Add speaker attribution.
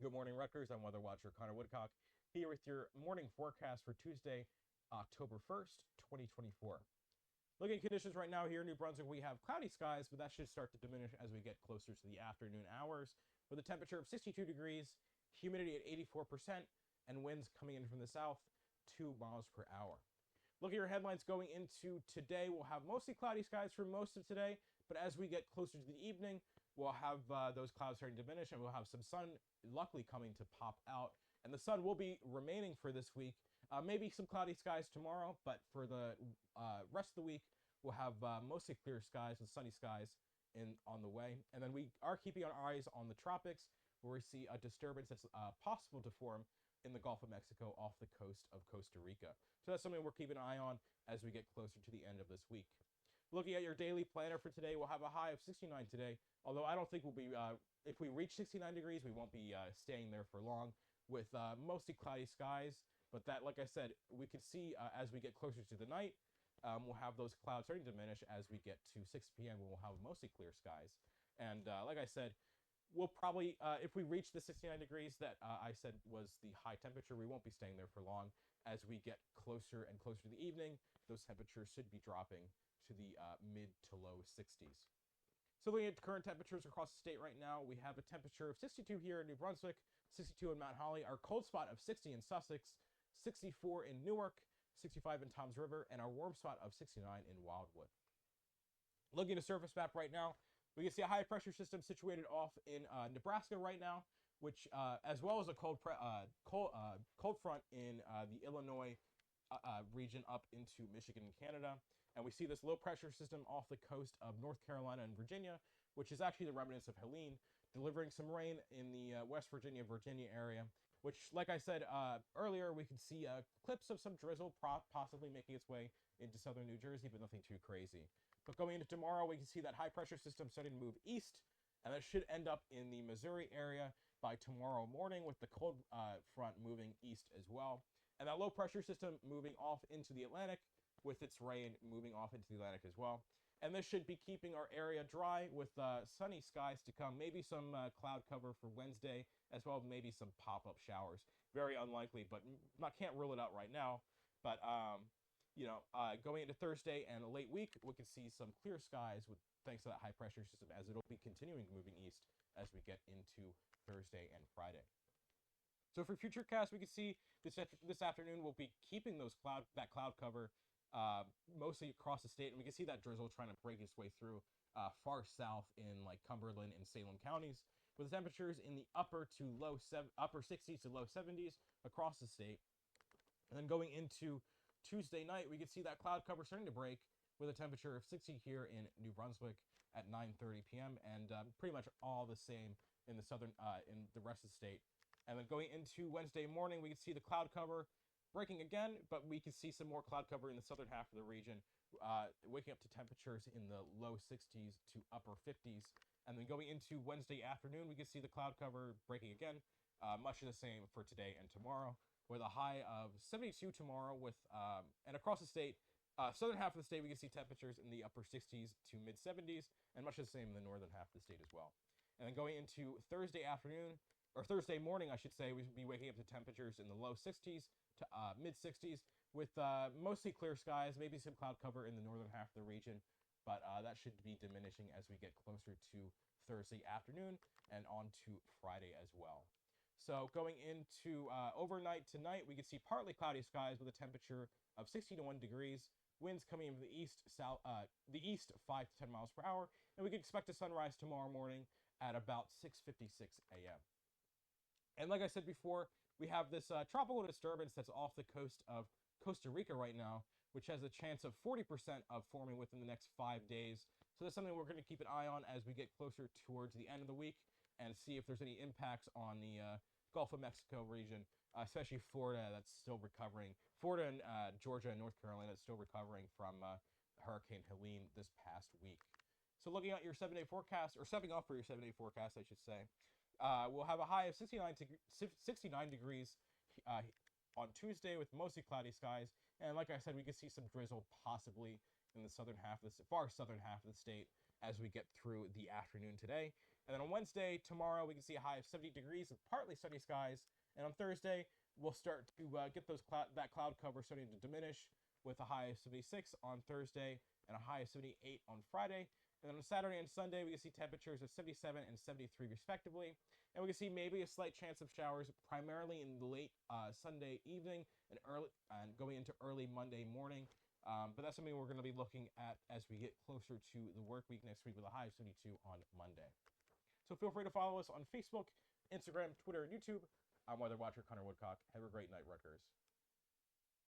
Speaker 1: Good morning, Rutgers. I'm WeatherWatcher Connor Woodcock here with your morning forecast for Tuesday, October 1st, 2024. Looking at conditions right now here in New Brunswick, we have cloudy skies, but that should start to diminish as we get closer to the afternoon hours with a temperature of 62 degrees, humidity at 84%, and winds coming in from the south 2 miles per hour. Look at your headlines going into today. We'll have mostly cloudy skies for most of today, but as we get closer to the evening, we'll have those clouds starting to diminish and we'll have some sun luckily coming to pop out. And the sun will be remaining for this week. Maybe some cloudy skies tomorrow, but for the rest of the week, we'll have mostly clear skies and sunny skies on the way. And then we are keeping our eyes on the tropics, where we see a disturbance that's possible to form in the Gulf of Mexico off the coast of Costa Rica. So that's something we're keeping an eye on as we get closer to the end of this week. Looking at your daily planner for today, we'll have a high of 69 today, although I don't think we'll be, if we reach 69 degrees, we won't be staying there for long with mostly cloudy skies. But that, like I said, we could see as we get closer to the night, we'll have those clouds starting to diminish as we get to 6 p.m. We'll have mostly clear skies. And like I said, we'll probably, if we reach the 69 degrees that I said was the high temperature, we won't be staying there for long. As we get closer and closer to the evening, those temperatures should be dropping to the mid to low 60s. So looking at current temperatures across the state right now, we have a temperature of 62 here in New Brunswick, 62 in Mount Holly, our cold spot of 60 in Sussex, 64 in Newark, 65 in Toms River, and our warm spot of 69 in Wildwood. Looking at a surface map right now, we can see a high pressure system situated off in Nebraska right now, which as well as a cold front in the Illinois region up into Michigan and Canada. And we see this low pressure system off the coast of North Carolina and Virginia, which is actually the remnants of Helene, delivering some rain in the West Virginia area, which, like I said earlier, we could see clips of some drizzle possibly making its way into southern New Jersey, but nothing too crazy. But going into tomorrow, we can see that high pressure system starting to move east, and that should end up in the Missouri area by tomorrow morning with the cold front moving east as well. And that low pressure system moving off into the Atlantic with its rain moving off into the Atlantic as well. And this should be keeping our area dry with sunny skies to come, maybe some cloud cover for Wednesday, as well as maybe some pop-up showers. Very unlikely, but I can't rule it out right now. But going into Thursday and a late week, we can see some clear skies with thanks to that high pressure system, as it'll be continuing moving east as we get into Thursday and Friday. So for future casts, we can see this afternoon we'll be keeping that cloud cover mostly across the state, and we can see that drizzle trying to break its way through far south in like Cumberland and Salem counties, with the temperatures in the upper 60s to low 70s across the state. And then going into Tuesday night, we can see that cloud cover starting to break with a temperature of 60 here in New Brunswick at 9:30 p.m. and pretty much all the same in the rest of the state. And then going into Wednesday morning, we can see the cloud cover breaking again, but we can see some more cloud cover in the southern half of the region, waking up to temperatures in the low 60s to upper 50s. And then going into Wednesday afternoon, we can see the cloud cover breaking again, much the same for today and tomorrow, with a high of 72 tomorrow. And across the state, southern half of the state, we can see temperatures in the upper 60s to mid 70s, and much the same in the northern half of the state as well. And then going into Thursday afternoon, or Thursday morning, I should say, we should be waking up to temperatures in the low 60s to mid 60s with mostly clear skies, maybe some cloud cover in the northern half of the region, but that should be diminishing as we get closer to Thursday afternoon and on to Friday as well. So going into overnight tonight, we can see partly cloudy skies with a temperature of 61 degrees, winds coming in from the east 5 to 10 miles per hour, and we can expect a sunrise tomorrow morning at about 6:56 a.m. And like I said before, we have this tropical disturbance that's off the coast of Costa Rica right now, which has a chance of 40% of forming within the next 5 days. So that's something we're going to keep an eye on as we get closer towards the end of the week and see if there's any impacts on the Gulf of Mexico region, especially Florida that's still recovering. Florida and Georgia and North Carolina is still recovering from Hurricane Helene this past week. So looking at your 7-day forecast, or stepping off for your 7-day forecast, I should say, we'll have a high of 69 degrees on Tuesday with mostly cloudy skies. And like I said, we could see some drizzle possibly in the far southern half of the state as we get through the afternoon today. And then on Wednesday, tomorrow, we can see a high of 70 degrees with partly sunny skies. And on Thursday, we'll start to get that cloud cover starting to diminish with a high of 76 on Thursday and a high of 78 on Friday. And then on Saturday and Sunday, we can see temperatures of 77 and 73 respectively. And we can see maybe a slight chance of showers primarily in the late Sunday evening and going into early Monday morning. But that's something we're going to be looking at as we get closer to the work week next week with a high of 72 on Monday. So feel free to follow us on Facebook, Instagram, Twitter, and YouTube. I'm WeatherWatcher Connor Woodcock. Have a great night, Rutgers.